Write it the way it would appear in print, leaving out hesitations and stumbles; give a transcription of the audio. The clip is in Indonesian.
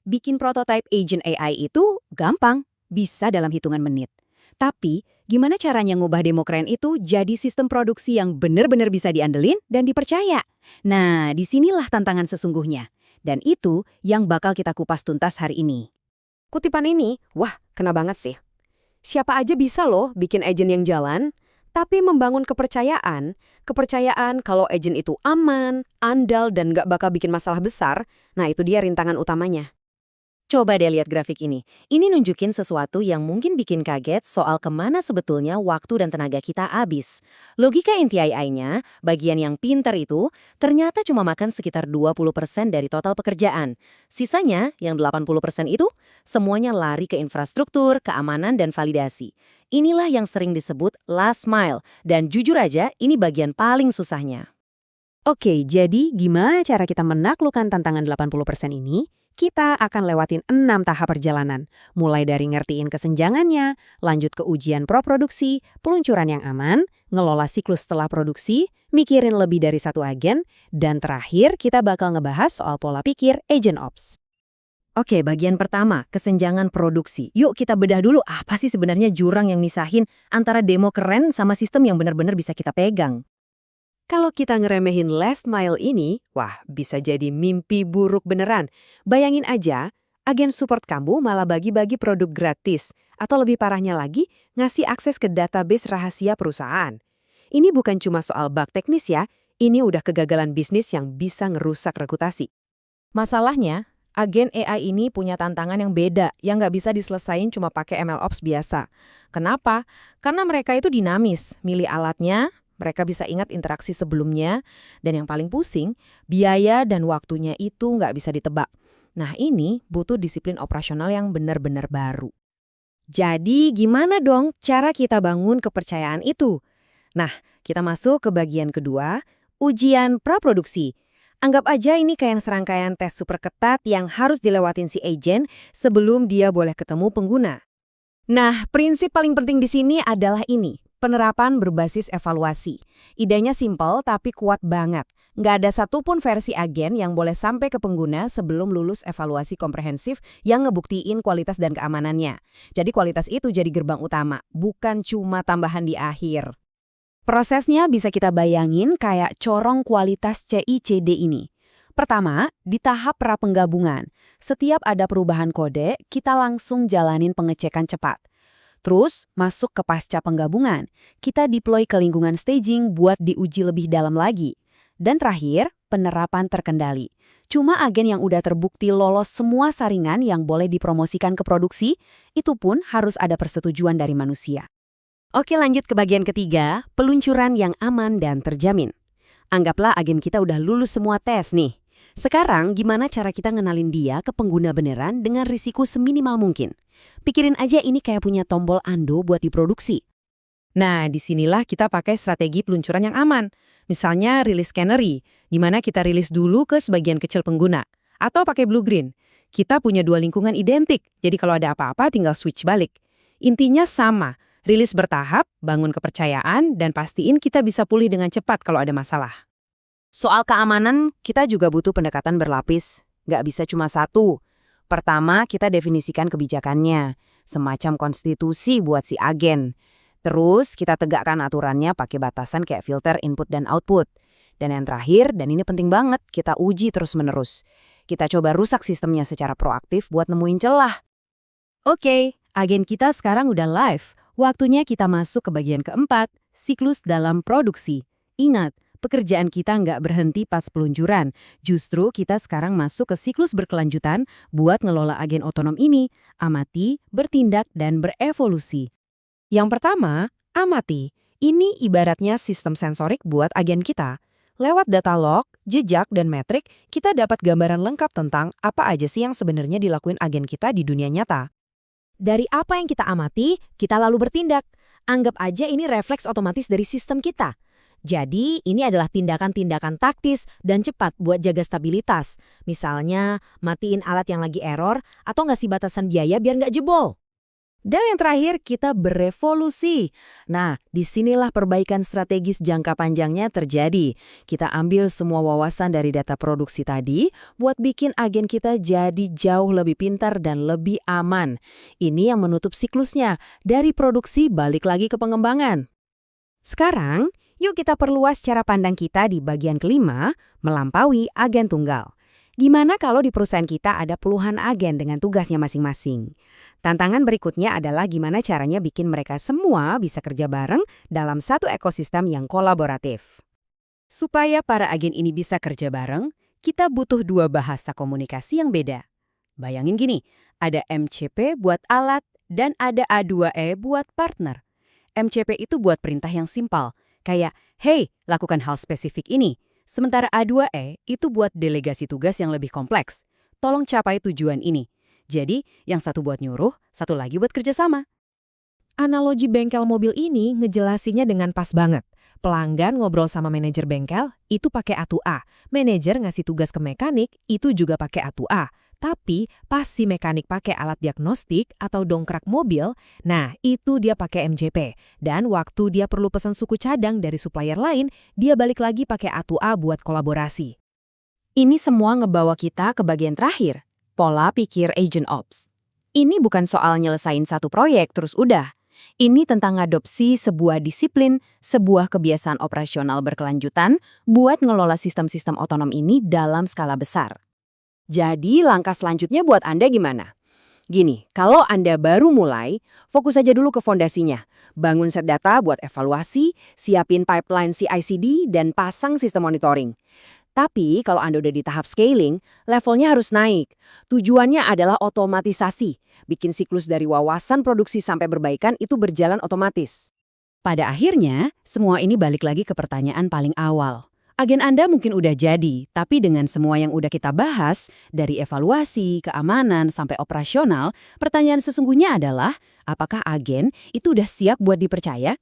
Bikin prototype agent AI itu gampang, bisa dalam hitungan menit. Tapi, gimana caranya ngubah demo keren itu jadi sistem produksi yang benar-benar bisa diandelin dan dipercaya? Nah, disinilah tantangan sesungguhnya. Dan itu yang bakal kita kupas tuntas hari ini. Kutipan ini, wah, kena banget sih. Siapa aja bisa loh bikin agent yang jalan, tapi membangun kepercayaan kalau agent itu aman, andal, dan nggak bakal bikin masalah besar, nah itu dia rintangan utamanya. Coba deh lihat grafik ini. Ini nunjukin sesuatu yang mungkin bikin kaget soal kemana sebetulnya waktu dan tenaga kita habis. Logika inti AI-nya, bagian yang pintar itu, ternyata cuma makan sekitar 20% dari total pekerjaan. Sisanya, yang 80% itu, semuanya lari ke infrastruktur, keamanan, dan validasi. Inilah yang sering disebut last mile, dan jujur aja, ini bagian paling susahnya. Oke, jadi gimana cara kita menaklukkan tantangan 80% ini? Kita akan lewatin 6 tahap perjalanan, mulai dari ngertiin kesenjangannya, lanjut ke ujian pro-produksi, peluncuran yang aman, ngelola siklus setelah produksi, mikirin lebih dari satu agen, dan terakhir kita bakal ngebahas soal pola pikir agent ops. Oke, bagian pertama, kesenjangan produksi. Yuk kita bedah dulu apa sih sebenarnya jurang yang misahin antara demo keren sama sistem yang benar-benar bisa kita pegang. Kalau kita ngeremehin last mile ini, wah bisa jadi mimpi buruk beneran. Bayangin aja, agen support kamu malah bagi-bagi produk gratis. Atau lebih parahnya lagi, ngasih akses ke database rahasia perusahaan. Ini bukan cuma soal bug teknis ya, ini udah kegagalan bisnis yang bisa ngerusak reputasi. Masalahnya, agen AI ini punya tantangan yang beda, yang nggak bisa diselesain cuma pakai MLOps biasa. Kenapa? Karena mereka itu dinamis, milih alatnya, mereka bisa ingat interaksi sebelumnya, dan yang paling pusing, biaya dan waktunya itu nggak bisa ditebak. Nah ini butuh disiplin operasional yang benar-benar baru. Jadi gimana dong cara kita bangun kepercayaan itu? Nah, kita masuk ke bagian kedua, ujian praproduksi. Anggap aja ini kayak serangkaian tes super ketat yang harus dilewatin si agent sebelum dia boleh ketemu pengguna. Nah, prinsip paling penting di sini adalah ini. Penerapan berbasis evaluasi. Idenya simpel tapi kuat banget. Nggak ada satupun versi agen yang boleh sampai ke pengguna sebelum lulus evaluasi komprehensif yang ngebuktiin kualitas dan keamanannya. Jadi kualitas itu jadi gerbang utama, bukan cuma tambahan di akhir. Prosesnya bisa kita bayangin kayak corong kualitas CICD ini. Pertama, di tahap prapenggabungan. Setiap ada perubahan kode, kita langsung jalanin pengecekan cepat. Terus, masuk ke pasca penggabungan. Kita deploy ke lingkungan staging buat diuji lebih dalam lagi. Dan terakhir, penerapan terkendali. Cuma agen yang udah terbukti lolos semua saringan yang boleh dipromosikan ke produksi, itu pun harus ada persetujuan dari manusia. Oke, lanjut ke bagian ketiga, peluncuran yang aman dan terjamin. Anggaplah agen kita udah lulus semua tes nih. Sekarang, gimana cara kita ngenalin dia ke pengguna beneran dengan risiko seminimal mungkin? Pikirin aja ini kayak punya tombol Ando buat diproduksi. Nah, disinilah kita pakai strategi peluncuran yang aman. Misalnya rilis canary, di mana kita rilis dulu ke sebagian kecil pengguna. Atau pakai blue-green. Kita punya dua lingkungan identik, jadi kalau ada apa-apa tinggal switch balik. Intinya sama, rilis bertahap, bangun kepercayaan, dan pastiin kita bisa pulih dengan cepat kalau ada masalah. Soal keamanan, kita juga butuh pendekatan berlapis. Nggak bisa cuma satu. Pertama, kita definisikan kebijakannya, semacam konstitusi buat si agen. Terus, kita tegakkan aturannya pakai batasan kayak filter input dan output. Dan yang terakhir, dan ini penting banget, kita uji terus-menerus. Kita coba rusak sistemnya secara proaktif buat nemuin celah. Oke, agen kita sekarang udah live. Waktunya kita masuk ke bagian keempat, siklus dalam produksi. Ingat, pekerjaan kita nggak berhenti pas peluncuran. Justru kita sekarang masuk ke siklus berkelanjutan buat ngelola agen otonom ini, amati, bertindak, dan berevolusi. Yang pertama, amati. Ini ibaratnya sistem sensorik buat agen kita. Lewat data log, jejak, dan metrik, kita dapat gambaran lengkap tentang apa aja sih yang sebenarnya dilakuin agen kita di dunia nyata. Dari apa yang kita amati, kita lalu bertindak. Anggap aja ini refleks otomatis dari sistem kita. Jadi, ini adalah tindakan-tindakan taktis dan cepat buat jaga stabilitas. Misalnya, matiin alat yang lagi error atau ngasih batasan biaya biar nggak jebol. Dan yang terakhir, kita berevolusi. Nah, disinilah perbaikan strategis jangka panjangnya terjadi. Kita ambil semua wawasan dari data produksi tadi buat bikin agen kita jadi jauh lebih pintar dan lebih aman. Ini yang menutup siklusnya, dari produksi balik lagi ke pengembangan. Sekarang, yuk kita perluas cara pandang kita di bagian kelima, melampaui agen tunggal. Gimana kalau di perusahaan kita ada puluhan agen dengan tugasnya masing-masing? Tantangan berikutnya adalah gimana caranya bikin mereka semua bisa kerja bareng dalam satu ekosistem yang kolaboratif. Supaya para agen ini bisa kerja bareng, kita butuh dua bahasa komunikasi yang beda. Bayangin gini, ada MCP buat alat dan ada A2E buat partner. MCP itu buat perintah yang simpel, kayak, hey, lakukan hal spesifik ini. Sementara A2E itu buat delegasi tugas yang lebih kompleks. Tolong capai tujuan ini. Jadi, yang satu buat nyuruh, satu lagi buat kerjasama. Analogi bengkel mobil ini ngejelasinnya dengan pas banget. Pelanggan ngobrol sama manajer bengkel, itu pakai A2A. Manajer ngasih tugas ke mekanik, itu juga pakai A2A. Tapi pas si mekanik pakai alat diagnostik atau dongkrak mobil, nah itu dia pakai MJP. Dan waktu dia perlu pesan suku cadang dari supplier lain, dia balik lagi pakai A2A buat kolaborasi. Ini semua ngebawa kita ke bagian terakhir, pola pikir agent ops. Ini bukan soal nyelesain satu proyek terus udah. Ini tentang ngadopsi sebuah disiplin, sebuah kebiasaan operasional berkelanjutan buat ngelola sistem-sistem otonom ini dalam skala besar. Jadi langkah selanjutnya buat Anda gimana? Gini, kalau Anda baru mulai, fokus aja dulu ke fondasinya. Bangun set data buat evaluasi, siapin pipeline CI/CD, dan pasang sistem monitoring. Tapi kalau Anda udah di tahap scaling, levelnya harus naik. Tujuannya adalah otomatisasi, bikin siklus dari wawasan produksi sampai berbaikan itu berjalan otomatis. Pada akhirnya, semua ini balik lagi ke pertanyaan paling awal. Agen Anda mungkin udah jadi, tapi dengan semua yang udah kita bahas, dari evaluasi, keamanan, sampai operasional, pertanyaan sesungguhnya adalah, apakah agen itu udah siap buat dipercaya?